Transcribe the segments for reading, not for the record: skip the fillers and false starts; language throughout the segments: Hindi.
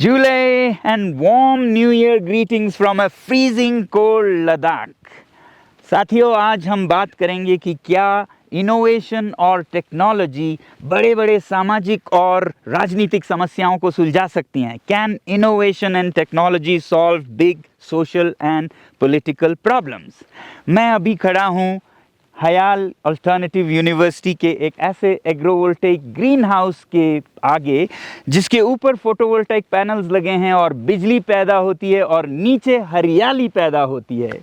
July and warm New Year greetings from a freezing cold Ladakh. साथियों, आज हम बात करेंगे कि क्या इनोवेशन और टेक्नोलॉजी बड़े बड़े सामाजिक और राजनीतिक समस्याओं को सुलझा सकती हैं. Can innovation and technology solve big social and political problems. मैं अभी खड़ा हूँ हयाल अल्टरनेटिव यूनिवर्सिटी के एक ऐसे एग्रोवोल्टेइक ग्रीन हाउस के आगे जिसके ऊपर फोटोवोल्टेइक पैनल्स लगे हैं और बिजली पैदा होती है और नीचे हरियाली पैदा होती है.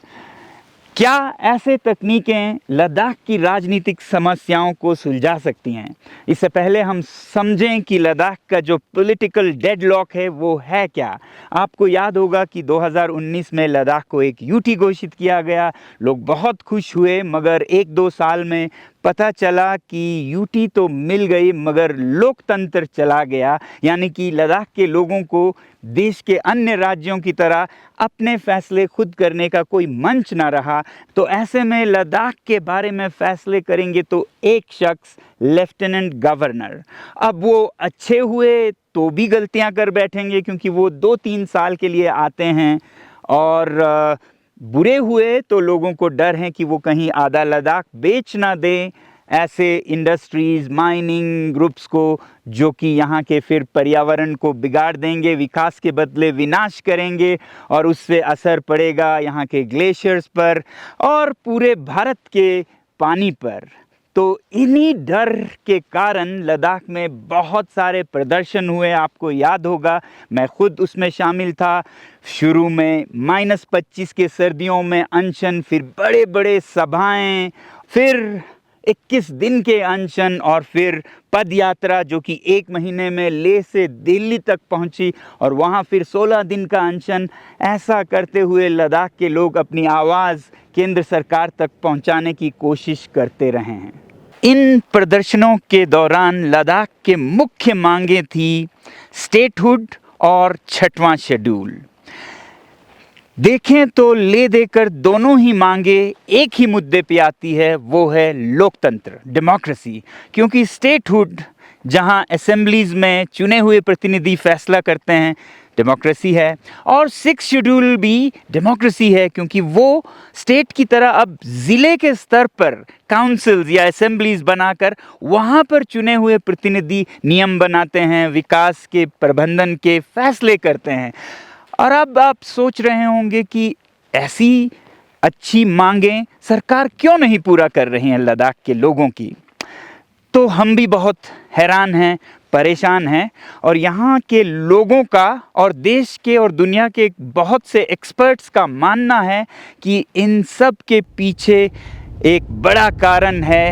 क्या ऐसे तकनीकें लद्दाख की राजनीतिक समस्याओं को सुलझा सकती हैं? इससे पहले हम समझें कि लद्दाख का जो पॉलिटिकल डेडलॉक है वो है क्या. आपको याद होगा कि 2019 में लद्दाख को एक यूटी घोषित किया गया. लोग बहुत खुश हुए, मगर 1-2 साल में पता चला कि यूटी तो मिल गई मगर लोकतंत्र चला गया, यानी कि लद्दाख के लोगों को देश के अन्य राज्यों की तरह अपने फैसले खुद करने का कोई मंच ना रहा. तो ऐसे में लद्दाख के बारे में फैसले करेंगे तो एक शख्स, लेफ्टिनेंट गवर्नर. अब वो अच्छे हुए तो भी गलतियां कर बैठेंगे क्योंकि वो 2-3 साल के लिए आते हैं, और बुरे हुए तो लोगों को डर है कि वो कहीं आधा लद्दाख बेच ना दें ऐसे इंडस्ट्रीज़, माइनिंग ग्रुप्स को, जो कि यहाँ के फिर पर्यावरण को बिगाड़ देंगे, विकास के बदले विनाश करेंगे और उससे असर पड़ेगा यहाँ के ग्लेशियर्स पर और पूरे भारत के पानी पर. तो इन्हीं डर के कारण लद्दाख में बहुत सारे प्रदर्शन हुए. आपको याद होगा, मैं खुद उसमें शामिल था. शुरू में -25 के सर्दियों में अनशन, फिर बड़े बड़े सभाएं, फिर 21 दिन के अनशन और फिर पद यात्रा जो कि 1 महीने में लेह से दिल्ली तक पहुंची और वहां फिर 16 दिन का अनशन. ऐसा करते हुए लद्दाख के लोग अपनी आवाज़ केंद्र सरकार तक पहुंचाने की कोशिश करते रहे हैं. इन प्रदर्शनों के दौरान लद्दाख के मुख्य मांगें थी स्टेटहुड और 6वां शेड्यूल. देखें तो ले देकर दोनों ही मांगे एक ही मुद्दे पे आती है, वो है लोकतंत्र, डेमोक्रेसी. क्योंकि स्टेटहुड जहां असेंबलीज में चुने हुए प्रतिनिधि फैसला करते हैं, डेमोक्रेसी है, और 6 शेड्यूल भी डेमोक्रेसी है क्योंकि वो स्टेट की तरह अब ज़िले के स्तर पर काउंसिल्स या असेंबलीज बनाकर वहाँ पर चुने हुए प्रतिनिधि नियम बनाते हैं, विकास के प्रबंधन के फैसले करते हैं. और अब आप सोच रहे होंगे कि ऐसी अच्छी मांगें सरकार क्यों नहीं पूरा कर रही है लद्दाख के लोगों की. तो हम भी बहुत हैरान हैं, परेशान हैं, और यहाँ के लोगों का और देश के और दुनिया के बहुत से एक्सपर्ट्स का मानना है कि इन सब के पीछे एक बड़ा कारण है,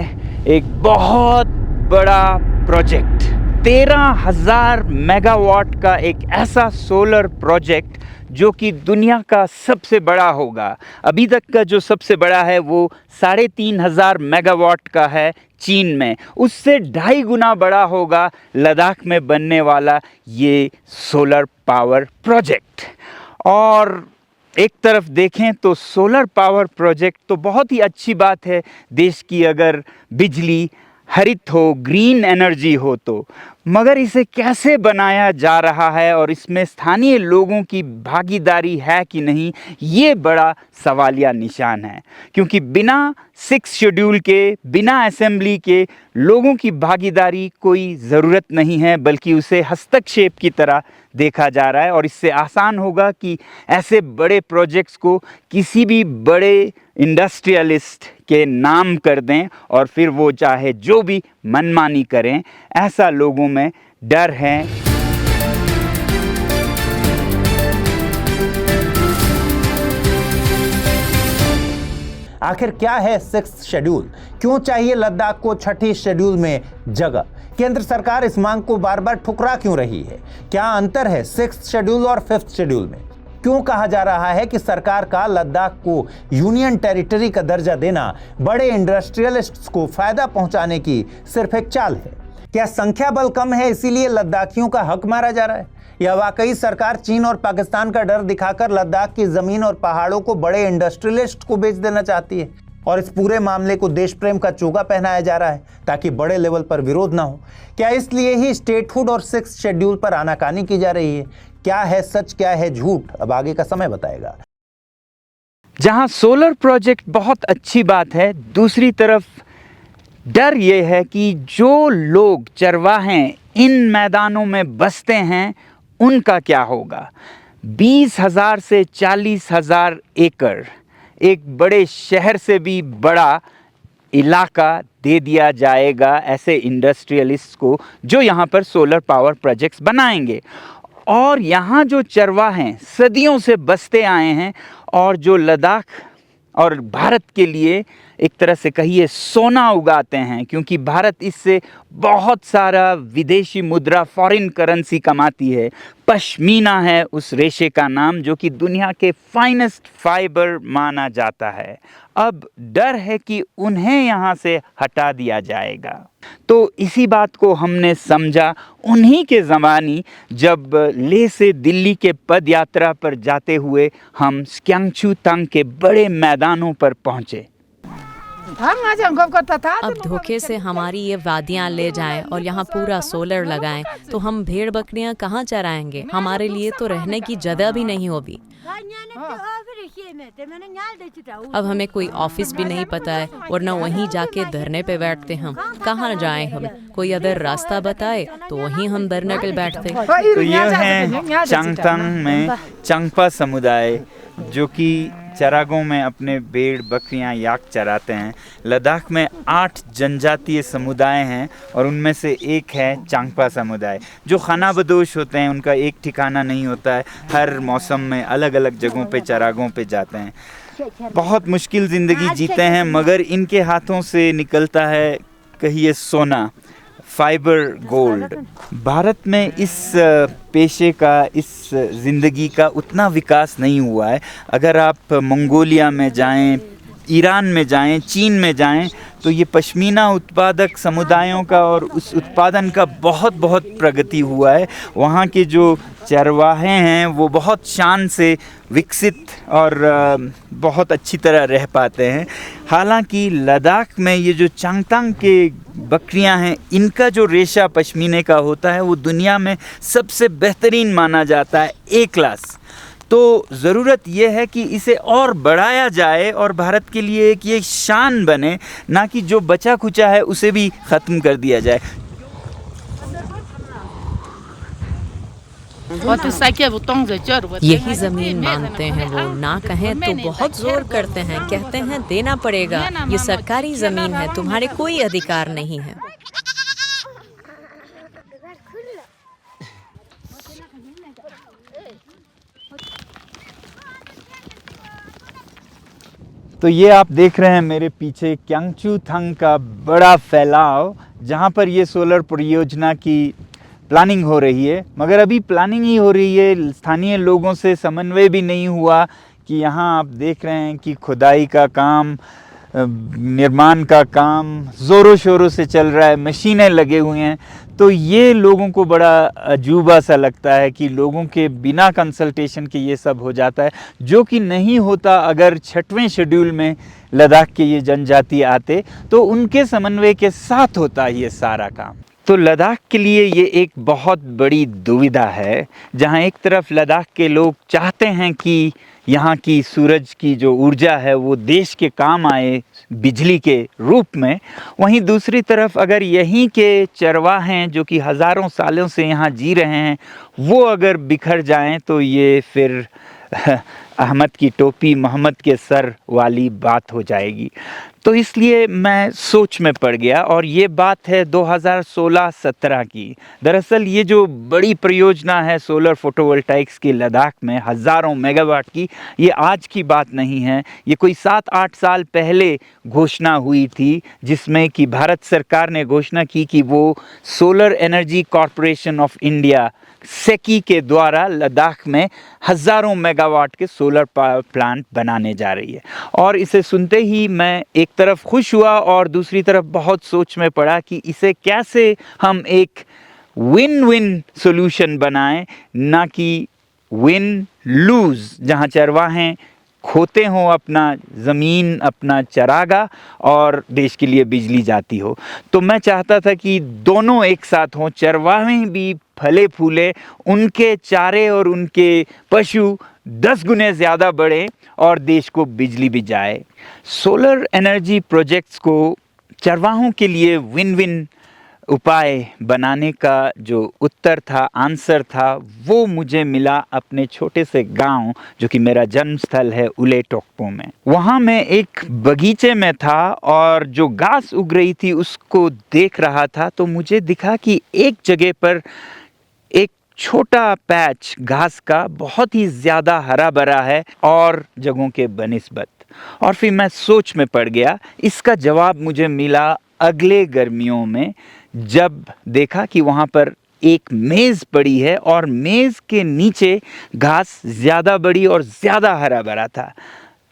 एक बहुत बड़ा प्रोजेक्ट, 13,000 मेगावाट का एक ऐसा सोलर प्रोजेक्ट जो कि दुनिया का सबसे बड़ा होगा. अभी तक का जो सबसे बड़ा है वो 3,500 मेगावाट का है चीन में. उससे 2.5 गुना बड़ा होगा लद्दाख में बनने वाला ये सोलर पावर प्रोजेक्ट. और एक तरफ देखें तो सोलर पावर प्रोजेक्ट तो बहुत ही अच्छी बात है. देश की अगर बिजली हरित हो, ग्रीन एनर्जी हो तो, मगर इसे कैसे बनाया जा रहा है और इसमें स्थानीय लोगों की भागीदारी है कि नहीं, ये बड़ा सवालिया निशान है. क्योंकि बिना 6 शेड्यूल के, बिना असेंबली के लोगों की भागीदारी कोई ज़रूरत नहीं है, बल्कि उसे हस्तक्षेप की तरह देखा जा रहा है. और इससे आसान होगा कि ऐसे बड़े प्रोजेक्ट्स को किसी भी बड़े इंडस्ट्रियलिस्ट के नाम कर दें और फिर वो चाहे जो भी मनमानी करें. ऐसा लोगों में डर है. आखिर क्या है 6th शेड्यूल? क्यों चाहिए लद्दाख को 6ठी शेड्यूल में जगह? केंद्र सरकार इस मांग को बार बार ठुकरा क्यों रही है? क्या अंतर है 6th शेड्यूल और 5th शेड्यूल में? क्यों कहा जा रहा है कि सरकार का लद्दाख को यूनियन टेरिटरी का दर्जा देना बड़े इंडस्ट्रियलिस्ट्स को फायदा पहुंचाने की सिर्फ एक चाल है? क्या संख्या बल कम है इसीलिए लद्दाखियों का हक मारा जा रहा है, या वाकई सरकार चीन और पाकिस्तान का डर दिखाकर लद्दाख की जमीन और पहाड़ों को बड़े इंडस्ट्रियलिस्ट को बेच देना चाहती है और इस पूरे मामले को देश प्रेम का चोगा पहनाया जा रहा है ताकि बड़े लेवल पर विरोध ना हो? क्या इसलिए ही स्टेटहुड और 6th शेड्यूल पर आनाकानी की जा रही है? क्या है सच, क्या है झूठ, अब आगे का समय बताएगा। जहां सोलर प्रोजेक्ट बहुत अच्छी बात है, दूसरी तरफ डर ये है कि जो लोग चरवाहे इन मैदानों में बसते हैं उनका क्या होगा। 20,000 से 40,000 एकड़, एक बड़े शहर से भी बड़ा इलाका दे दिया जाएगा ऐसे इंडस्ट्रियलिस्ट को जो यहाँ पर सोलर पावर प्रोजेक्ट्स बनाएंगे। और यहाँ जो चरवाहे सदियों से बसते आए हैं और जो लद्दाख और भारत के लिए एक तरह से कहिए सोना उगाते हैं, क्योंकि भारत इससे बहुत सारा विदेशी मुद्रा, फॉरेन करेंसी कमाती है। पश्मीना है उस रेशे का नाम, जो कि दुनिया के फाइनेस्ट फाइबर माना जाता है। अब डर है कि उन्हें यहाँ से हटा दिया जाएगा। तो इसी बात को हमने समझा उन्हीं के ज़मानी, जब लेह से दिल्ली के पद यात्रा पर जाते हुए हम स्क्यांगचू तंग के बड़े मैदानों पर पहुँचे। अब धोखे से हमारी ये वादियाँ ले जाएं और यहाँ पूरा सोलर लगाएं तो हम भेड़ बकरियाँ कहाँ चराएंगे? हमारे लिए तो रहने की जगह भी नहीं होगी। अब हमें कोई ऑफिस भी नहीं पता है, वरना वहीं जाके धरने पे बैठते हम। कहाँ जाएं हम? कोई अगर रास्ता बताए तो वहीं हम धरने पे बैठते। तो ये है चांगथंग में चांगपा समुदाय, जो कि चरागों में अपने भेड़ बकरियां याक चराते हैं। लद्दाख में 8 जनजातीय समुदाय हैं और उनमें से एक है चांगपा समुदाय, जो खाना बदोश होते हैं। उनका एक ठिकाना नहीं होता है, हर मौसम में अलग अलग जगहों पे चरागों पे जाते हैं। बहुत मुश्किल ज़िंदगी जीते हैं, मगर इनके हाथों से निकलता है कहिए सोना, फाइबर गोल्ड। भारत में इस पेशे का, इस ज़िंदगी का उतना विकास नहीं हुआ है। अगर आप मंगोलिया में जाएं, ईरान में जाएं, चीन में जाएं, तो ये पश्मीना उत्पादक समुदायों का और उस उत्पादन का बहुत प्रगति हुआ है। वहाँ के जो चरवाहे हैं वो बहुत शान से विकसित और बहुत अच्छी तरह रह पाते हैं। हालांकि लद्दाख में ये जो चांगथंग के बकरियां हैं, इनका जो रेशा पश्मीने का होता है वो दुनिया में सबसे बेहतरीन माना जाता है, ए क्लास। तो ज़रूरत ये है कि इसे और बढ़ाया जाए और भारत के लिए एक ये शान बने, ना कि जो बचा खुचा है उसे भी ख़त्म कर दिया जाए। यही जमीन मांगते हैं वो, ना कहें तो बहुत जोर करते हैं, कहते हैं देना पड़ेगा, ये सरकारी जमीन है, तुम्हारे कोई अधिकार नहीं है। तो ये आप देख रहे हैं मेरे पीछे क्यांगचू तंग का बड़ा फैलाव, जहाँ पर ये सोलर परियोजना की प्लानिंग हो रही है। मगर अभी प्लानिंग ही हो रही है, स्थानीय लोगों से समन्वय भी नहीं हुआ कि यहाँ आप देख रहे हैं कि खुदाई का काम, निर्माण का काम ज़ोरों शोरों से चल रहा है, मशीनें लगे हुए हैं। तो ये लोगों को बड़ा अजूबा सा लगता है कि लोगों के बिना कंसल्टेशन के ये सब हो जाता है, जो कि नहीं होता। अगर 6वें शेड्यूल में लद्दाख के ये जनजाति आते तो उनके समन्वय के साथ होता ये सारा काम। तो लद्दाख के लिए ये एक बहुत बड़ी दुविधा है, जहाँ एक तरफ लद्दाख के लोग चाहते हैं कि यहाँ की सूरज की जो ऊर्जा है वो देश के काम आए बिजली के रूप में, वहीं दूसरी तरफ अगर यहीं के चरवाहे हैं जो कि हज़ारों सालों से यहाँ जी रहे हैं, वो अगर बिखर जाएं तो ये फिर अहमद की टोपी मोहम्मद के सर वाली बात हो जाएगी। तो इसलिए मैं सोच में पड़ गया, और ये बात है 2016-17 की। दरअसल ये जो बड़ी परियोजना है सोलर फोटोवोल्टाइक्स की लद्दाख में, हज़ारों मेगावाट की, ये आज की बात नहीं है। ये कोई 7-8 साल पहले घोषणा हुई थी, जिसमें कि भारत सरकार ने घोषणा की कि वो solar energy corporation of India SECI के द्वारा लद्दाख में हज़ारों मेगावाट के सोलर पावर प्लांट बनाने जा रही है। और इसे सुनते ही मैं एक तरफ खुश हुआ और दूसरी तरफ बहुत सोच में पड़ा कि इसे कैसे हम एक विन विन सॉल्यूशन बनाएं, ना कि विन लूज़, जहां चरवाहे खोते हों अपना ज़मीन, अपना चरागा, और देश के लिए बिजली जाती हो। तो मैं चाहता था कि दोनों एक साथ हों, चरवाहे भी फले फूले, उनके चारे और उनके पशु 10 गुने ज़्यादा बढ़े और देश को बिजली भी जाए। सोलर एनर्जी प्रोजेक्ट्स को चरवाहों के लिए विन विन उपाय बनाने का जो उत्तर था, आंसर था, वो मुझे मिला अपने छोटे से गांव, जो कि मेरा जन्म स्थल है, उले टोकपो में। वहाँ मैं एक बगीचे में था और जो घास उग रही थी उसको देख रहा था, तो मुझे दिखा कि एक जगह पर एक छोटा पैच घास का बहुत ही ज़्यादा हरा भरा है और जगहों के बनिस्बत। और फिर मैं सोच में पड़ गया। इसका जवाब मुझे मिला अगले गर्मियों में, जब देखा कि वहाँ पर एक मेज़ पड़ी है और मेज़ के नीचे घास ज़्यादा बड़ी और ज़्यादा हरा भरा था।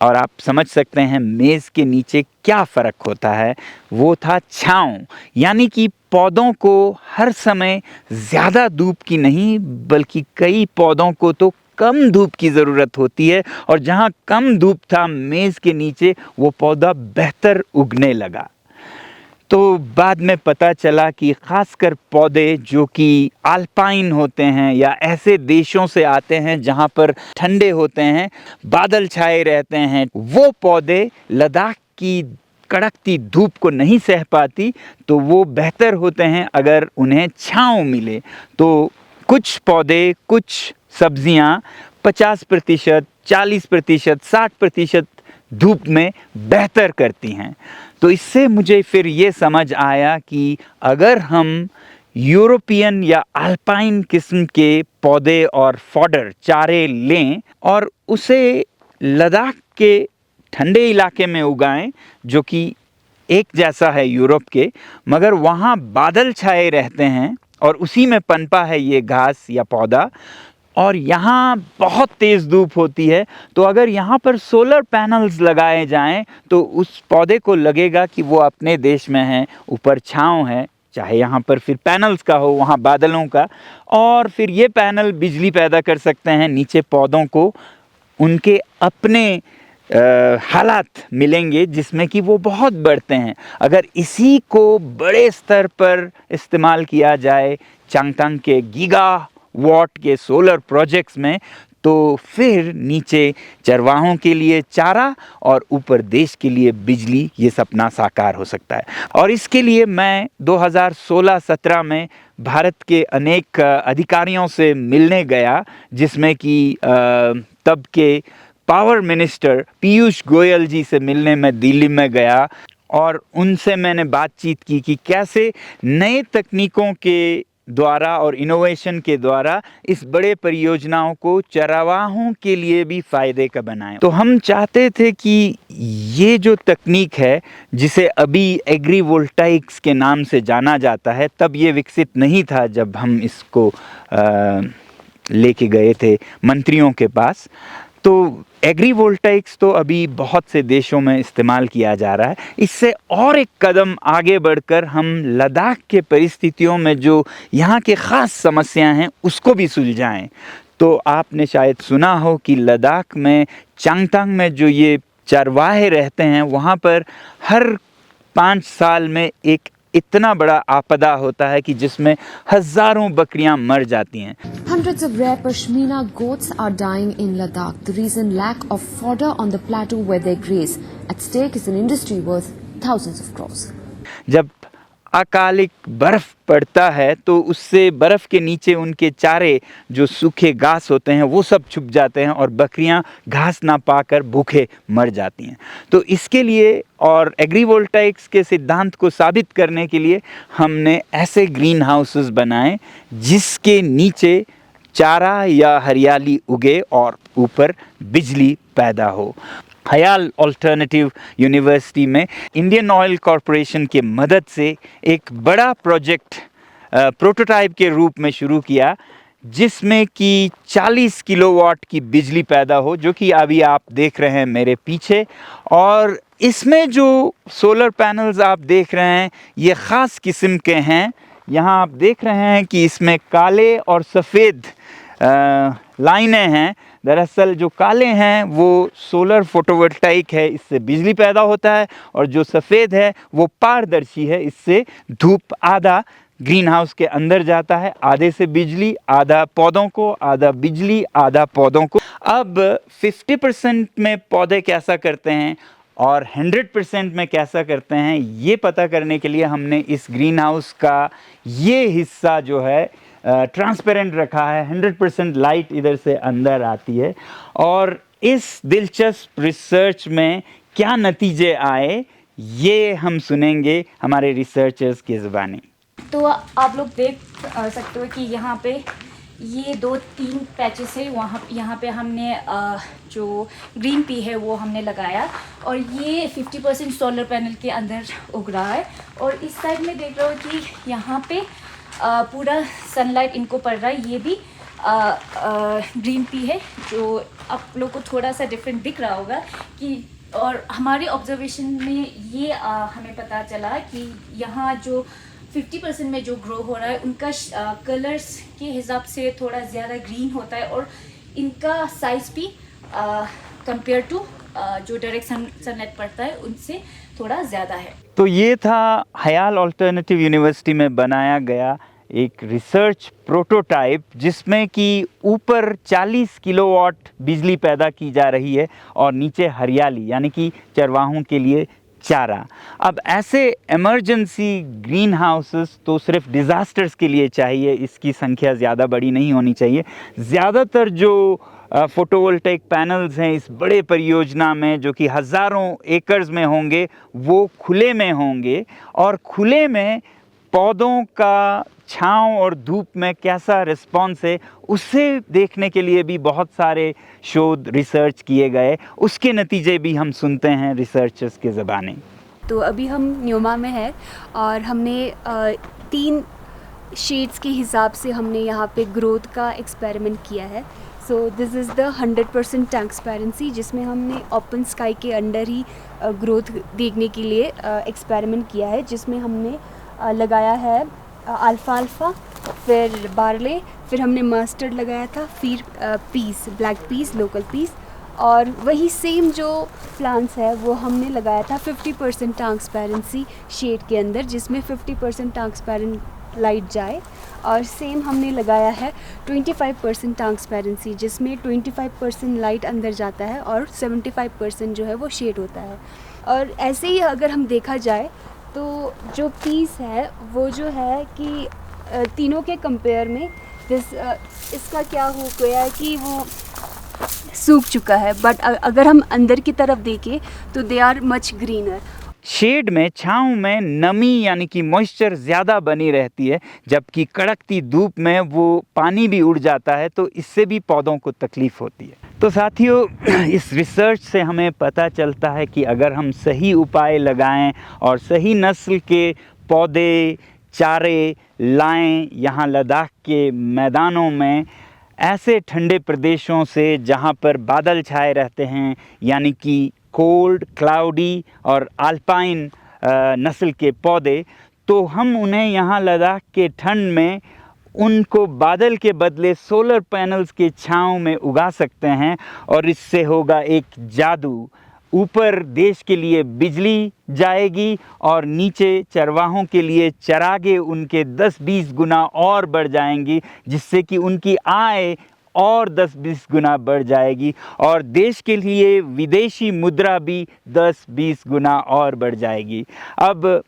और आप समझ सकते हैं मेज़ के नीचे क्या फ़र्क होता है। वो था छाँव, यानी कि पौधों को हर समय ज़्यादा धूप की नहीं, बल्कि कई पौधों को तो कम धूप की ज़रूरत होती है, और जहाँ कम धूप था मेज़ के नीचे, वो पौधा बेहतर उगने लगा। तो बाद में पता चला कि ख़ासकर पौधे जो कि अल्पाइन होते हैं या ऐसे देशों से आते हैं जहाँ पर ठंडे होते हैं, बादल छाए रहते हैं, वो पौधे लद्दाख की कड़कती धूप को नहीं सह पाती, तो वो बेहतर होते हैं अगर उन्हें छाँव मिले। तो कुछ पौधे, कुछ सब्जियाँ 50%, 40%, 60% धूप में बेहतर करती हैं। तो इससे मुझे फिर ये समझ आया कि अगर हम यूरोपियन या अल्पाइन किस्म के पौधे और फॉडर चारे लें और उसे लद्दाख के ठंडे इलाके में उगाएं, जो कि एक जैसा है यूरोप के, मगर वहाँ बादल छाए रहते हैं और उसी में पनपा है ये घास या पौधा, और यहाँ बहुत तेज़ धूप होती है, तो अगर यहाँ पर सोलर पैनल्स लगाए जाएं तो उस पौधे को लगेगा कि वो अपने देश में है, ऊपर छाँव है, चाहे यहाँ पर फिर पैनल्स का हो, वहाँ बादलों का, और फिर ये पैनल बिजली पैदा कर सकते हैं। नीचे पौधों को उनके अपने हालात मिलेंगे जिसमें कि वो बहुत बढ़ते हैं। अगर इसी को बड़े स्तर पर इस्तेमाल किया जाए चांगथांग के गीगा वॉट के सोलर प्रोजेक्ट्स में, तो फिर नीचे चरवाहों के लिए चारा और ऊपर देश के लिए बिजली, ये सपना साकार हो सकता है। और इसके लिए मैं 2016-17 में भारत के अनेक अधिकारियों से मिलने गया, जिसमें कि तब के पावर मिनिस्टर पीयूष गोयल जी से मिलने मैं दिल्ली में गया, और उनसे मैंने बातचीत की कि कैसे नए तकनीकों के द्वारा और इनोवेशन के द्वारा इस बड़े परियोजनाओं को चरवाहों के लिए भी फ़ायदे का बनाएं। तो हम चाहते थे कि ये जो तकनीक है, जिसे अभी एग्रीवोल्टाइक्स के नाम से जाना जाता है, तब ये विकसित नहीं था जब हम इसको लेके गए थे मंत्रियों के पास। तो एग्रीवोल्टाइक्स तो अभी बहुत से देशों में इस्तेमाल किया जा रहा है। इससे और एक कदम आगे बढ़कर हम लद्दाख के परिस्थितियों में जो यहाँ के ख़ास समस्याएं हैं उसको भी सुलझाएं। तो आपने शायद सुना हो कि लद्दाख में चांगथांग में जो ये चरवाहे रहते हैं, वहाँ पर हर 5 साल में एक इतना बड़ा आपदा होता है कि जिसमें हजारों बकरियां मर जाती हैं। Hundreds of rare Pashmina goats are dying in Ladakh. The reason lack of fodder on the plateau where they graze. At stake is an industry worth thousands of crores. जब अकालिक बर्फ पड़ता है तो उससे बर्फ के नीचे उनके चारे जो सूखे घास होते हैं वो सब छुप जाते हैं और बकरियां घास ना पाकर भूखे मर जाती हैं। तो इसके लिए और एग्रीवोल्टाइक्स के सिद्धांत को साबित करने के लिए हमने ऐसे ग्रीन हाउसेस बनाए जिसके नीचे चारा या हरियाली उगे और ऊपर बिजली पैदा हो। ख्याल अल्टरनेटिव यूनिवर्सिटी में इंडियन ऑयल कॉरपोरेशन की मदद से एक बड़ा प्रोजेक्ट प्रोटोटाइप के रूप में शुरू किया, जिसमें कि 40 किलोवाट की बिजली पैदा हो, जो कि अभी आप देख रहे हैं मेरे पीछे। और इसमें जो सोलर पैनल्स आप देख रहे हैं ये ख़ास किस्म के हैं। यहाँ आप देख रहे हैं कि इसमें काले और सफ़ेद लाइनें हैं। दरअसल जो काले हैं वो सोलर फोटोवोल्टाइक है, इससे बिजली पैदा होता है, और जो सफ़ेद है वो पारदर्शी है, इससे धूप आधा ग्रीन हाउस के अंदर जाता है, आधे से बिजली आधा पौधों को, आधा बिजली आधा पौधों को। अब 50% में पौधे कैसा करते हैं और 100% में कैसा करते हैं, ये पता करने के लिए हमने इस ग्रीन हाउस का ये हिस्सा जो है ट्रांसपेरेंट रखा है। 100% लाइट इधर से अंदर आती है। और इस दिलचस्प रिसर्च में क्या नतीजे आए ये हम सुनेंगे हमारे रिसर्चर्स की ज़ुबानी। तो आप लोग देख सकते हो कि यहाँ पे ये 2-3 पैचेस है। यहाँ पे हमने जो ग्रीन पी है वो हमने लगाया और ये 50% सोलर पैनल के अंदर उग रहा है। और इस साइड में देख रहे हो कि यहाँ पे पूरा सनलाइट इनको पड़ रहा है। ये भी ग्रीन पी है जो आप लोग को थोड़ा सा डिफरेंट दिख रहा होगा कि। और हमारे ऑब्जर्वेशन में ये हमें पता चला कि यहाँ जो 50% में जो ग्रो हो रहा है उनका कलर्स के हिसाब से थोड़ा ज़्यादा ग्रीन होता है और इनका साइज़ भी कंपेयर टू जो डायरेक्ट सनलाइट पड़ता है उनसे थोड़ा ज़्यादा है। तो ये था हयाल अल्टरनेटिव यूनिवर्सिटी में बनाया गया एक रिसर्च प्रोटोटाइप जिसमें कि ऊपर 40 किलोवाट बिजली पैदा की जा रही है और नीचे हरियाली यानी कि चरवाहों के लिए चारा। अब ऐसे इमरजेंसी ग्रीन हाउसेस तो सिर्फ डिज़ास्टर्स के लिए चाहिए, इसकी संख्या ज़्यादा बड़ी नहीं होनी चाहिए। ज़्यादातर जो फोटोवोल्टेइक पैनल्स हैं इस बड़े परियोजना में जो कि हज़ारों एकर्स में होंगे वो खुले में होंगे और खुले में पौधों का छांव और धूप में कैसा रिस्पॉन्स है उसे देखने के लिए भी बहुत सारे शोध रिसर्च किए गए। उसके नतीजे भी हम सुनते हैं रिसर्चर्स के ज़बानी। तो अभी हम न्यूमा में है और हमने 3 शेड्स के हिसाब से हमने यहाँ पे ग्रोथ का एक्सपेरिमेंट किया है। So this is the 100% transparency जिसमें हमने ओपन स्काई के अंडर ही ग्रोथ देखने के लिए एक्सपेरिमेंट किया है, जिसमें हमने लगाया है अल्फ़ाल्फ़ा, फिर बार्ले, फिर हमने मस्टर्ड लगाया था, फिर peas, black peas, local peas, और वही सेम जो प्लांट्स है वो हमने लगाया था 50% ट्रांसपेरेंसी शेड के अंदर, जिसमें 50% ट्रांसपेरेंट लाइट जाए, और सेम हमने लगाया है 25% ट्रांसपेरेंसी जिसमें 25% लाइट अंदर जाता है और 75% जो है वो शेड होता है। और ऐसे ही अगर हम देखा जाए तो जो पीस है वो जो है कि तीनों के कंपेयर में इसका क्या हो गया है कि वो सूख चुका है, बट अगर हम अंदर की तरफ देखें तो they are much greener. Shade में, छाँव में नमी यानी कि मॉइस्चर ज़्यादा बनी रहती है, जबकि कड़कती धूप में वो पानी भी उड़ जाता है, तो इससे भी पौधों को तकलीफ़ होती है। तो साथियों, इस रिसर्च से हमें पता चलता है कि अगर हम सही उपाय लगाएं और सही नस्ल के पौधे, चारे लाएं यहाँ लद्दाख के मैदानों में, ऐसे ठंडे प्रदेशों से जहाँ पर बादल छाए रहते हैं, यानी कि कोल्ड, क्लाउडी और अल्पाइन नस्ल के पौधे, तो हम उन्हें यहाँ लद्दाख के ठंड में उनको बादल के बदले सोलर पैनल्स के छांव में उगा सकते हैं। और इससे होगा एक जादू, ऊपर देश के लिए बिजली जाएगी और नीचे चरवाहों के लिए चरागे उनके 10-20 गुना और बढ़ जाएंगी, जिससे कि उनकी आय और 10-20 गुना बढ़ जाएगी और देश के लिए विदेशी मुद्रा भी 10-20 गुना और बढ़ जाएगी। अब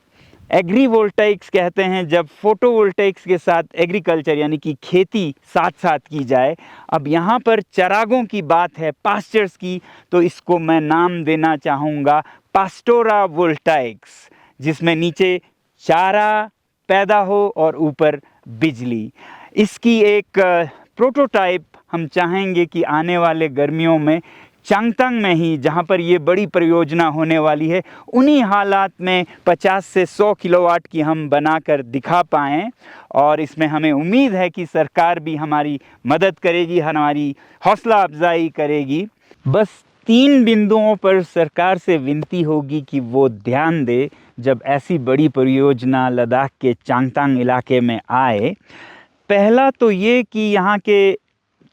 एग्रीवोल्टाइक्स कहते हैं जब फोटोवोल्टाइक्स के साथ एग्रीकल्चर यानी कि खेती साथ साथ की जाए। अब यहाँ पर चरागों की बात है, पास्चर्स की, तो इसको मैं नाम देना चाहूँगा पास्टोरा वोल्टाइक्स, जिसमें नीचे चारा पैदा हो और ऊपर बिजली। इसकी एक प्रोटोटाइप हम चाहेंगे कि आने वाले गर्मियों में चांगतांग में ही, जहाँ पर ये बड़ी परियोजना होने वाली है, उन्हीं हालात में 50 से 100 किलोवाट की हम बनाकर दिखा पाएँ। और इसमें हमें उम्मीद है कि सरकार भी हमारी मदद करेगी, हमारी हौसला अफजाई करेगी। बस 3 बिंदुओं पर सरकार से विनती होगी कि वो ध्यान दे जब ऐसी बड़ी परियोजना लद्दाख के चांगतांग इलाके में आए। पहला तो ये कि यहाँ के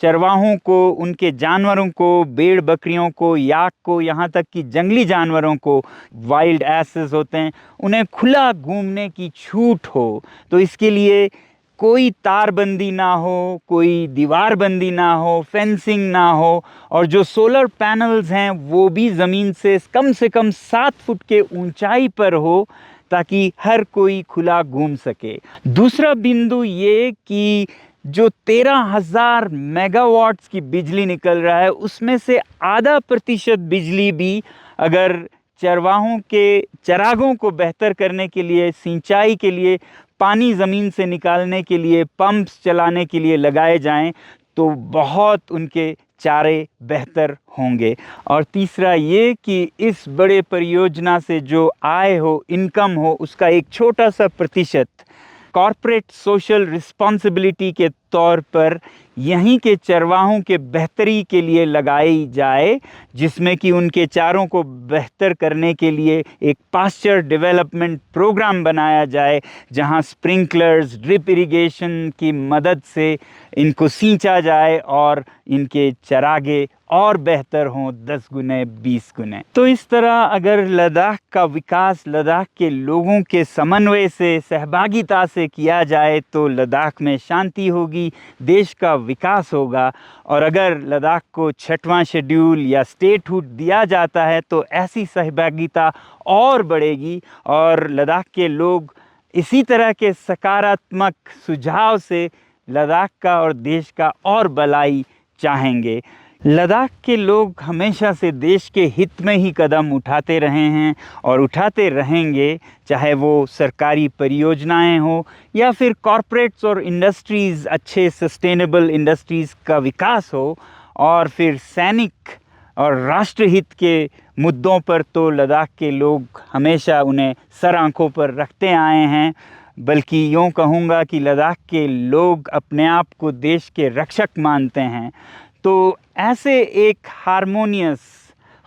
चरवाहों को, उनके जानवरों को, भेड़ बकरियों को, याक को, यहाँ तक कि जंगली जानवरों को, वाइल्ड एसेस होते हैं, उन्हें खुला घूमने की छूट हो। तो इसके लिए कोई तारबंदी ना हो, कोई दीवारबंदी ना हो, फेंसिंग ना हो, और जो सोलर पैनल्स हैं वो भी ज़मीन से कम 7 फुट के ऊंचाई पर हो, ताकि हर कोई खुला घूम सके। दूसरा बिंदु ये कि जो 13,000 मेगावाट्स की बिजली निकल रहा है, उसमें से आधा प्रतिशत बिजली भी अगर चरवाहों के चरागों को बेहतर करने के लिए, सिंचाई के लिए, पानी ज़मीन से निकालने के लिए, पंप्स चलाने के लिए लगाए जाएं, तो बहुत उनके चारे बेहतर होंगे। और तीसरा ये कि इस बड़े परियोजना से जो आय हो, इनकम हो, उसका एक छोटा सा प्रतिशत कॉर्पोरेट सोशल रिस्पॉन्सिबिलिटी के तौर पर यहीं के चरवाहों के बेहतरी के लिए लगाई जाए, जिसमें कि उनके चारों को बेहतर करने के लिए एक पास्चर डेवलपमेंट प्रोग्राम बनाया जाए, जहां स्प्रिंकलर्स, ड्रिप इरिगेशन की मदद से इनको सींचा जाए और इनके चरागे और बेहतर हों 10 गुने 20 गुने। तो इस तरह अगर लद्दाख का विकास लद्दाख के लोगों के समन्वय से, सहभागिता से किया जाए, तो लद्दाख में शांति होगी, देश का विकास होगा। और अगर लद्दाख को 6वां शेड्यूल या स्टेटहुड दिया जाता है, तो ऐसी सहभागिता और बढ़ेगी और लद्दाख के लोग इसी तरह के सकारात्मक सुझाव से लद्दाख का और देश का और भलाई चाहेंगे। लद्दाख के लोग हमेशा से देश के हित में ही कदम उठाते रहे हैं और उठाते रहेंगे, चाहे वो सरकारी परियोजनाएं हो या फिर कॉरपोरेट्स और इंडस्ट्रीज़, अच्छे सस्टेनेबल इंडस्ट्रीज़ का विकास हो, और फिर सैनिक और राष्ट्रहित के मुद्दों पर तो लद्दाख के लोग हमेशा उन्हें सर आंखों पर रखते आए हैं। बल्कि यूँ कहूँगा कि लद्दाख के लोग अपने आप को देश के रक्षक मानते हैं। तो ऐसे एक हारमोनियस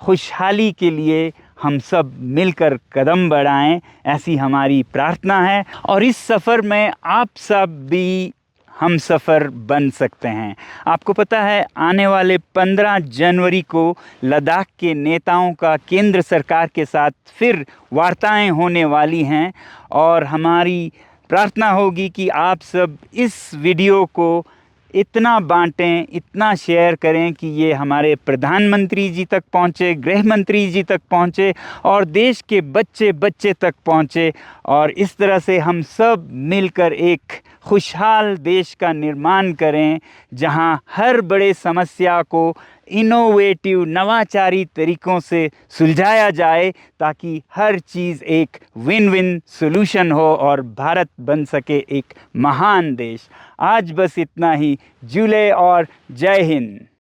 खुशहाली के लिए हम सब मिलकर कदम बढ़ाएं, ऐसी हमारी प्रार्थना है। और इस सफ़र में आप सब भी हम सफ़र बन सकते हैं। आपको पता है, आने वाले 15 जनवरी को लद्दाख के नेताओं का केंद्र सरकार के साथ फिर वार्ताएं होने वाली हैं, और हमारी प्रार्थना होगी कि आप सब इस वीडियो को इतना बांटें, इतना शेयर करें कि ये हमारे प्रधानमंत्री जी तक पहुँचे, गृह मंत्री जी तक पहुँचे और देश के बच्चे बच्चे तक पहुँचे, और इस तरह से हम सब मिलकर एक खुशहाल देश का निर्माण करें, जहां हर बड़े समस्या को इनोवेटिव, नवाचारी तरीक़ों से सुलझाया जाए, ताकि हर चीज़ एक विन विन सॉल्यूशन हो और भारत बन सके एक महान देश। आज बस इतना ही। जुले और जय हिंद।